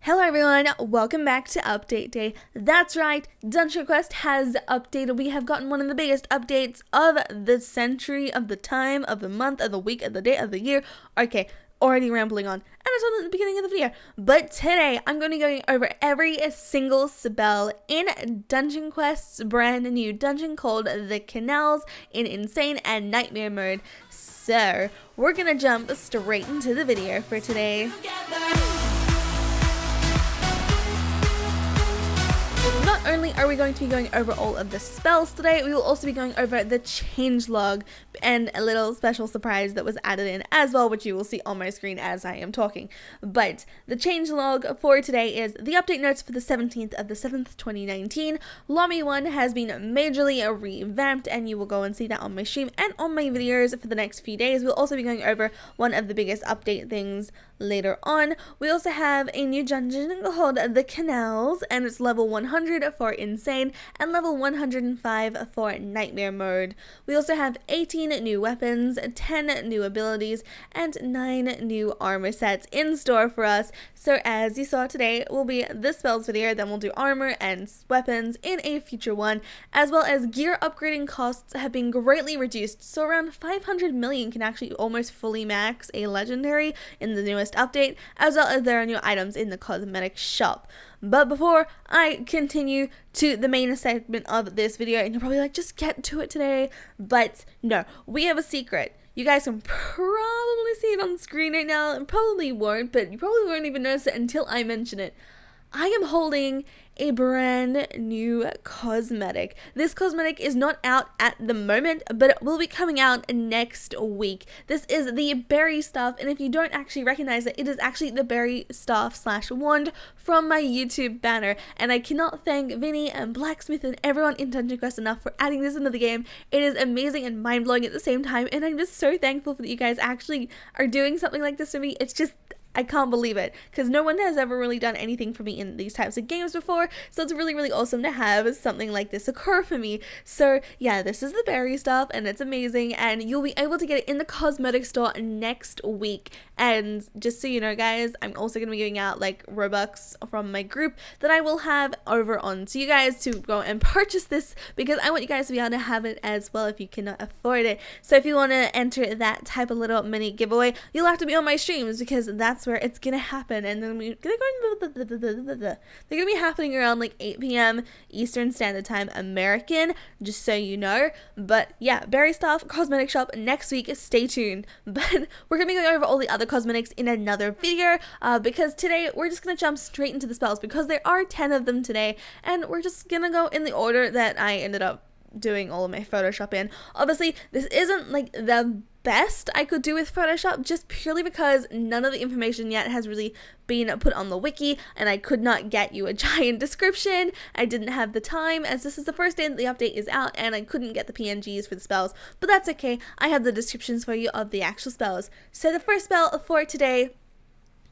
Hello everyone, welcome back to Update Day. That's right, Dungeon Quest has updated. We have gotten one of the biggest updates of the century, of the time, of the month, of the week, of the day, of the year. Okay, already rambling on. And I told at the beginning of the video. But today, I'm going to be going over every single spell in Dungeon Quest's brand new dungeon called the Canals in Insane and Nightmare mode. So, we're going to jump straight into the video for today. Not only are we going to be going over all of the spells today, we will also be going over the changelog and a little special surprise that was added in as well, which you will see on my screen as I am talking. But the changelog for today is the update notes for the 17th of the 7th, 2019. Lobby 1 has been majorly revamped, and you will go and see that on my stream and on my videos for the next few days. We'll also be going over one of the biggest update things later on. We also have a new dungeon called the Canals, and it's level 100 for Insane and level 105 for Nightmare mode. We also have 18 new weapons, 10 new abilities, and 9 new armor sets in store for us. So as you saw today, will be the spells video, then we'll do armor and weapons in a future one, as well as gear upgrading costs have been greatly reduced, so around 500 million can actually almost fully max a legendary in the newest update, as well as there are new items in the cosmetic shop. But before I continue to the main segment of this video, and you're probably like, just get to it today, but no, we have a secret. You guys can probably see it on the screen right now, and probably won't, but you probably won't even notice it until I mention it. I am holding a brand new cosmetic. This cosmetic is not out at the moment, but it will be coming out next week. This is the berry staff, and if you don't actually recognize it, it is actually the berry staff / wand from my YouTube banner. And I cannot thank Vinny and Blacksmith and everyone in Dungeon Quest enough for adding this into the game. It is amazing and mind-blowing at the same time, and I'm just so thankful that you guys actually are doing something like this for me. It's just, I can't believe it, because no one has ever really done anything for me in these types of games before, so it's really, really awesome to have something like this occur for me. So yeah, this is the berry stuff, and it's amazing, and you'll be able to get it in the cosmetic store next week. And just so you know, guys, I'm also going to be giving out like ROBUX from my group that I will have over on to you guys to go and purchase this, because I want you guys to be able to have it as well if you cannot afford it. So if you want to enter that type of little mini giveaway, you'll have to be on my streams, because that's where it's gonna happen. And then they're gonna be happening around like 8 p.m. Eastern Standard Time American, just so you know. But yeah, berry stuff, cosmetic shop next week, stay tuned. But we're gonna be going over all the other cosmetics in another video, because today we're just gonna jump straight into the spells, because there are 10 of them today, and we're just gonna go in the order that I ended up doing all of my Photoshop in. Obviously, this isn't like the best I could do with Photoshop, just purely because none of the information yet has really been put on the wiki, and I could not get you a giant description. I didn't have the time, as this is the first day that the update is out, and I couldn't get the PNGs for the spells, but that's okay. I have the descriptions for you of the actual spells. So the first spell for today,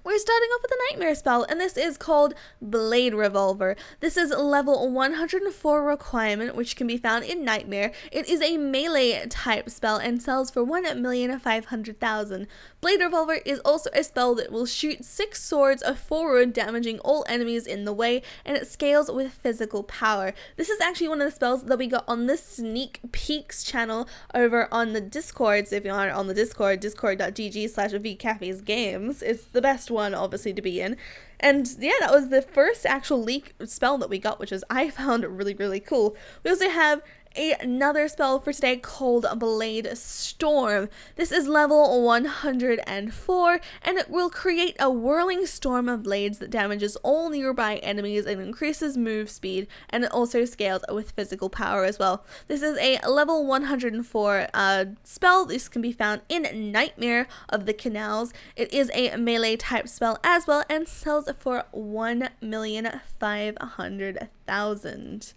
we're starting off with a nightmare spell, and this is called Blade Revolver. This is level 104 requirement, which can be found in Nightmare. It is a melee type spell and sells for 1,500,000. Blade Revolver is also a spell that will shoot 6 swords forward, damaging all enemies in the way, and it scales with physical power. This is actually one of the spells that we got on the Sneak Peeks channel over on the Discord. So if you aren't on the Discord, discord.gg/vcafesgames. It's the best one obviously to be in. And yeah, that was the first actual leak spell that we got, which was, I found really, really cool. We also have another spell for today called Blade Storm. This is level 104, and it will create a whirling storm of blades that damages all nearby enemies and increases move speed, and it also scales with physical power as well. This is a level 104 spell. This can be found in Nightmare of the Canals. It is a melee type spell as well, and sells for 1,500,000.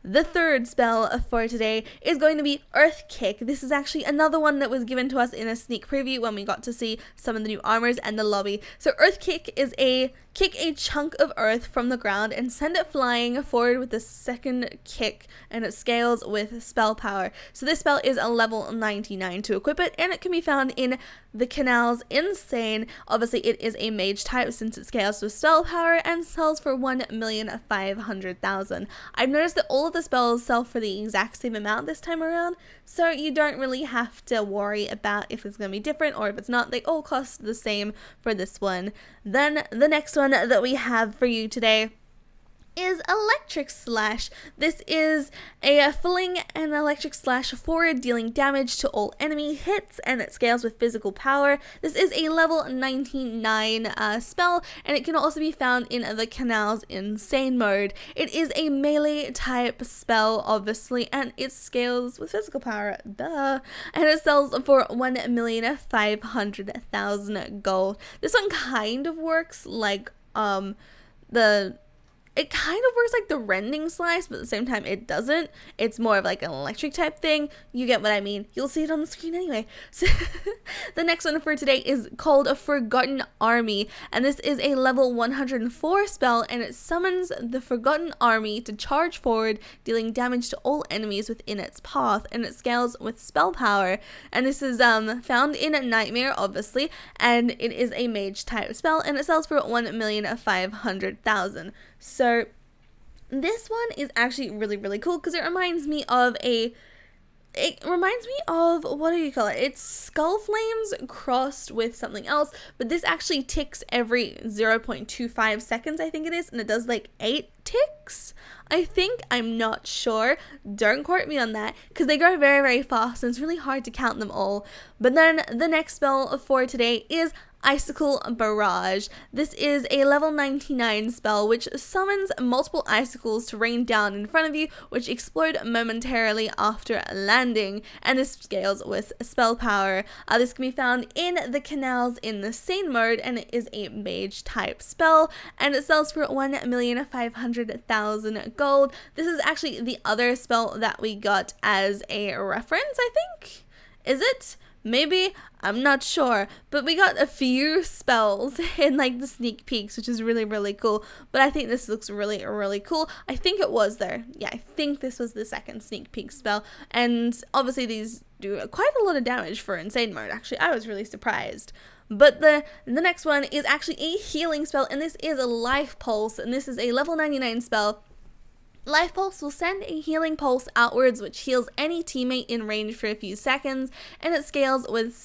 The third spell for today is going to be Earth Kick. This is actually another one that was given to us in a sneak preview when we got to see some of the new armors and the lobby. So Earth Kick is kick a chunk of earth from the ground and send it flying forward with the second kick, and it scales with spell power. So this spell is a level 99 to equip it, and it can be found in the Canals Insane. Obviously it is a mage type since it scales with spell power and sells for 1,500,000. I've noticed that all of the spells sell for the exact same amount this time around, so you don't really have to worry about if it's going to be different or if it's not. They all cost the same for this one. Then the next one that we have for you today is Electric Slash. This is a fling and electric slash forward, dealing damage to all enemy hits, and it scales with physical power. This is a level 99 spell, and it can also be found in the Canals Insane mode. It is a melee type spell, obviously, and it scales with physical power, duh, and it sells for 1,500,000 gold. This one kind of works like it kind of works like the rending slice, but at the same time it doesn't. It's more of like an electric type thing. You get what I mean. You'll see it on the screen anyway. So the next one for today is called a Forgotten Army, and this is a level 104 spell, and it summons the Forgotten Army to charge forward, dealing damage to all enemies within its path, and it scales with spell power. And this is found in Nightmare, obviously, and it is a mage type spell, and it sells for 1,500,000. So this one is actually really, really cool because it reminds me of what do you call it? It's Skull Flames crossed with something else, but this actually ticks every 0.25 seconds, I think it is, and it does like 8 ticks, I think. I'm not sure. Don't quote me on that because they go very, very fast and it's really hard to count them all. But then the next spell for today is Icicle Barrage. This is a level 99 spell which summons multiple icicles to rain down in front of you, which explode momentarily after landing, and this scales with spell power. This can be found in the Canals Insane mode, and it is a mage type spell, and it sells for 1,500,000 gold. This is actually the other spell that we got as a reference, I think. Is it? Maybe, I'm not sure, but we got a few spells in like the sneak peeks, which is really, really cool. But I think this looks really, really cool. I think it was there. Yeah, I think this was the second sneak peek spell, and obviously these do quite a lot of damage for Insane mode. Actually, I was really surprised. But the next one is actually a healing spell, and this is a Life Pulse, and this is a level 99 spell. Life Pulse will send a healing pulse outwards which heals any teammate in range for a few seconds, and it scales with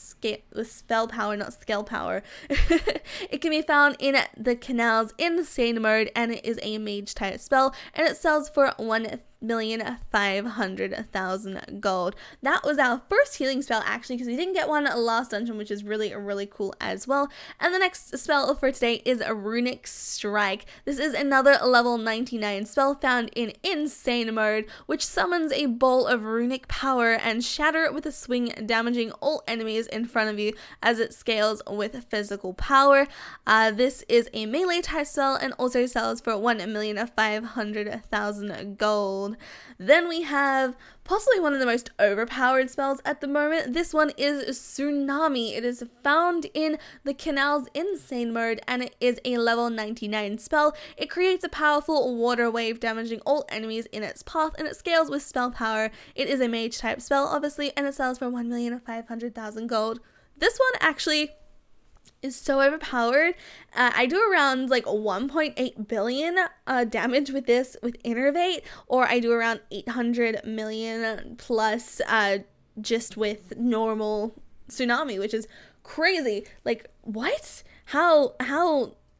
spell power, not scale power. It can be found in the Canals Insane mode, and it is a mage type spell, and it sells for 1,500,000 gold. That was our first healing spell actually, because we didn't get one last dungeon, which is really, really cool as well. And the next spell for today is a Runic Strike. This is another level 99 spell found in Insane mode, which summons a ball of runic power and shatter it with a swing, damaging all enemies in front of you as it scales with physical power. This is a melee type spell and also sells for 1,500,000 gold. Then we have possibly one of the most overpowered spells at the moment. This one is Tsunami. It is found in the Canals Insane mode, and it is a level 99 spell. It creates a powerful water wave damaging all enemies in its path, and it scales with spell power. It is a mage type spell, obviously, and it sells for 1,500,000 gold. This one actually is so overpowered. I do around like 1.8 billion damage with this with Innervate, or I do around 800 million plus just with normal Tsunami, which is crazy. Like, what? How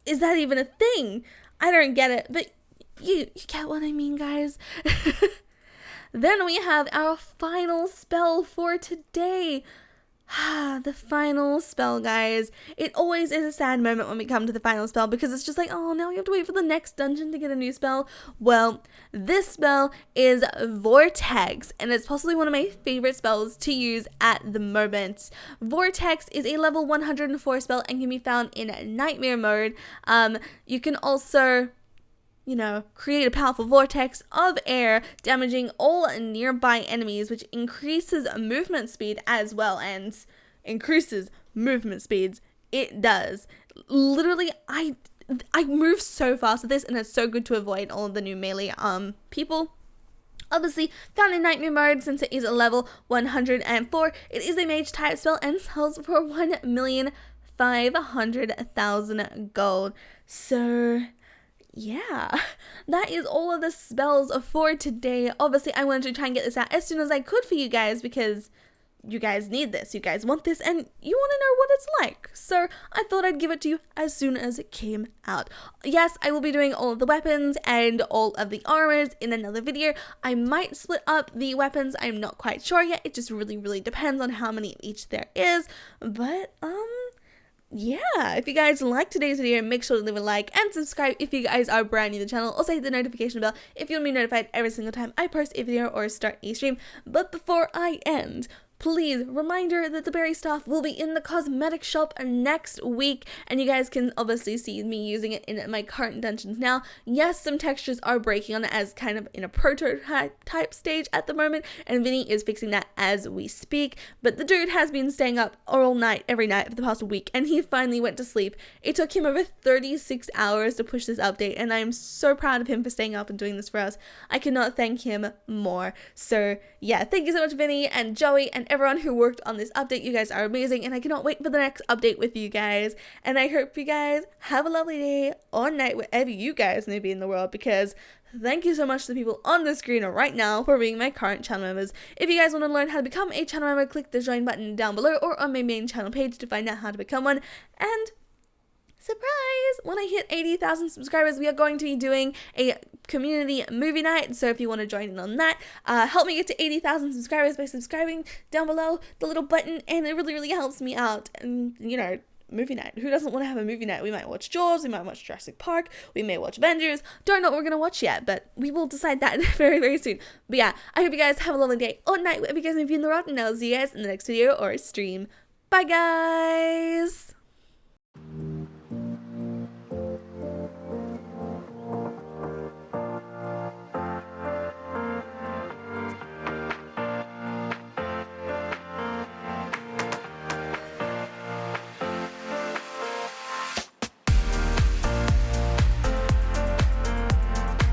is that even a thing? I don't get it, but you get what I mean, guys. Then we have our final spell for today. The final spell, guys. It always is a sad moment when we come to the final spell, because it's just like, oh, now we have to wait for the next dungeon to get a new spell. Well, this spell is Vortex, and it's possibly one of my favorite spells to use at the moment. Vortex is a level 104 spell and can be found in Nightmare mode. You can also create a powerful vortex of air, damaging all nearby enemies, which increases movement speed as well, and increases movement speeds. It does. Literally, I move so fast with this, and it's so good to avoid all of the new melee people. Obviously, found in Nightmare mode, since it is a level 104, it is a mage type spell and sells for 1,500,000 gold. So yeah, that is all of the spells for today. Obviously, I wanted to try and get this out as soon as I could for you guys, because you guys need this, you guys want this, and you want to know what it's like. So I thought I'd give it to you as soon as it came out. Yes, I will be doing all of the weapons and all of the armors in another video. I might split up the weapons, I'm not quite sure yet. It just really depends on how many of each there is. But yeah, if you guys liked today's video, make sure to leave a like and subscribe if you guys are brand new to the channel. Also hit the notification bell if you want to be notified every single time I post a video or start a stream. But before I end, please, reminder that the berry stuff will be in the cosmetic shop next week, and you guys can obviously see me using it in my current dungeons now. Yes, some textures are breaking on it as kind of in a prototype stage at the moment, and Vinny is fixing that as we speak, but the dude has been staying up all night, every night for the past week, and he finally went to sleep. It took him over 36 hours to push this update, and I am so proud of him for staying up and doing this for us. I cannot thank him more. So yeah, thank you so much, Vinny and Joey and everyone who worked on this update. You guys are amazing, and I cannot wait for the next update with you guys. And I hope you guys have a lovely day or night wherever you guys may be in the world, because thank you so much to the people on the screen right now for being my current channel members. If you guys want to learn how to become a channel member, click the join button down below or on my main channel page to find out how to become one. And surprise! When I hit 80,000 subscribers, we are going to be doing a community movie night. So if you want to join in on that, help me get to 80,000 subscribers by subscribing down below the little button, and it really helps me out. And movie night. Who doesn't want to have a movie night? We might watch Jaws, we might watch Jurassic Park, we may watch Avengers. Don't know what we're going to watch yet, but we will decide that very soon. But yeah, I hope you guys have a lovely day or night wherever you guys may be in the world, and I'll see you guys in the next video or stream. Bye guys!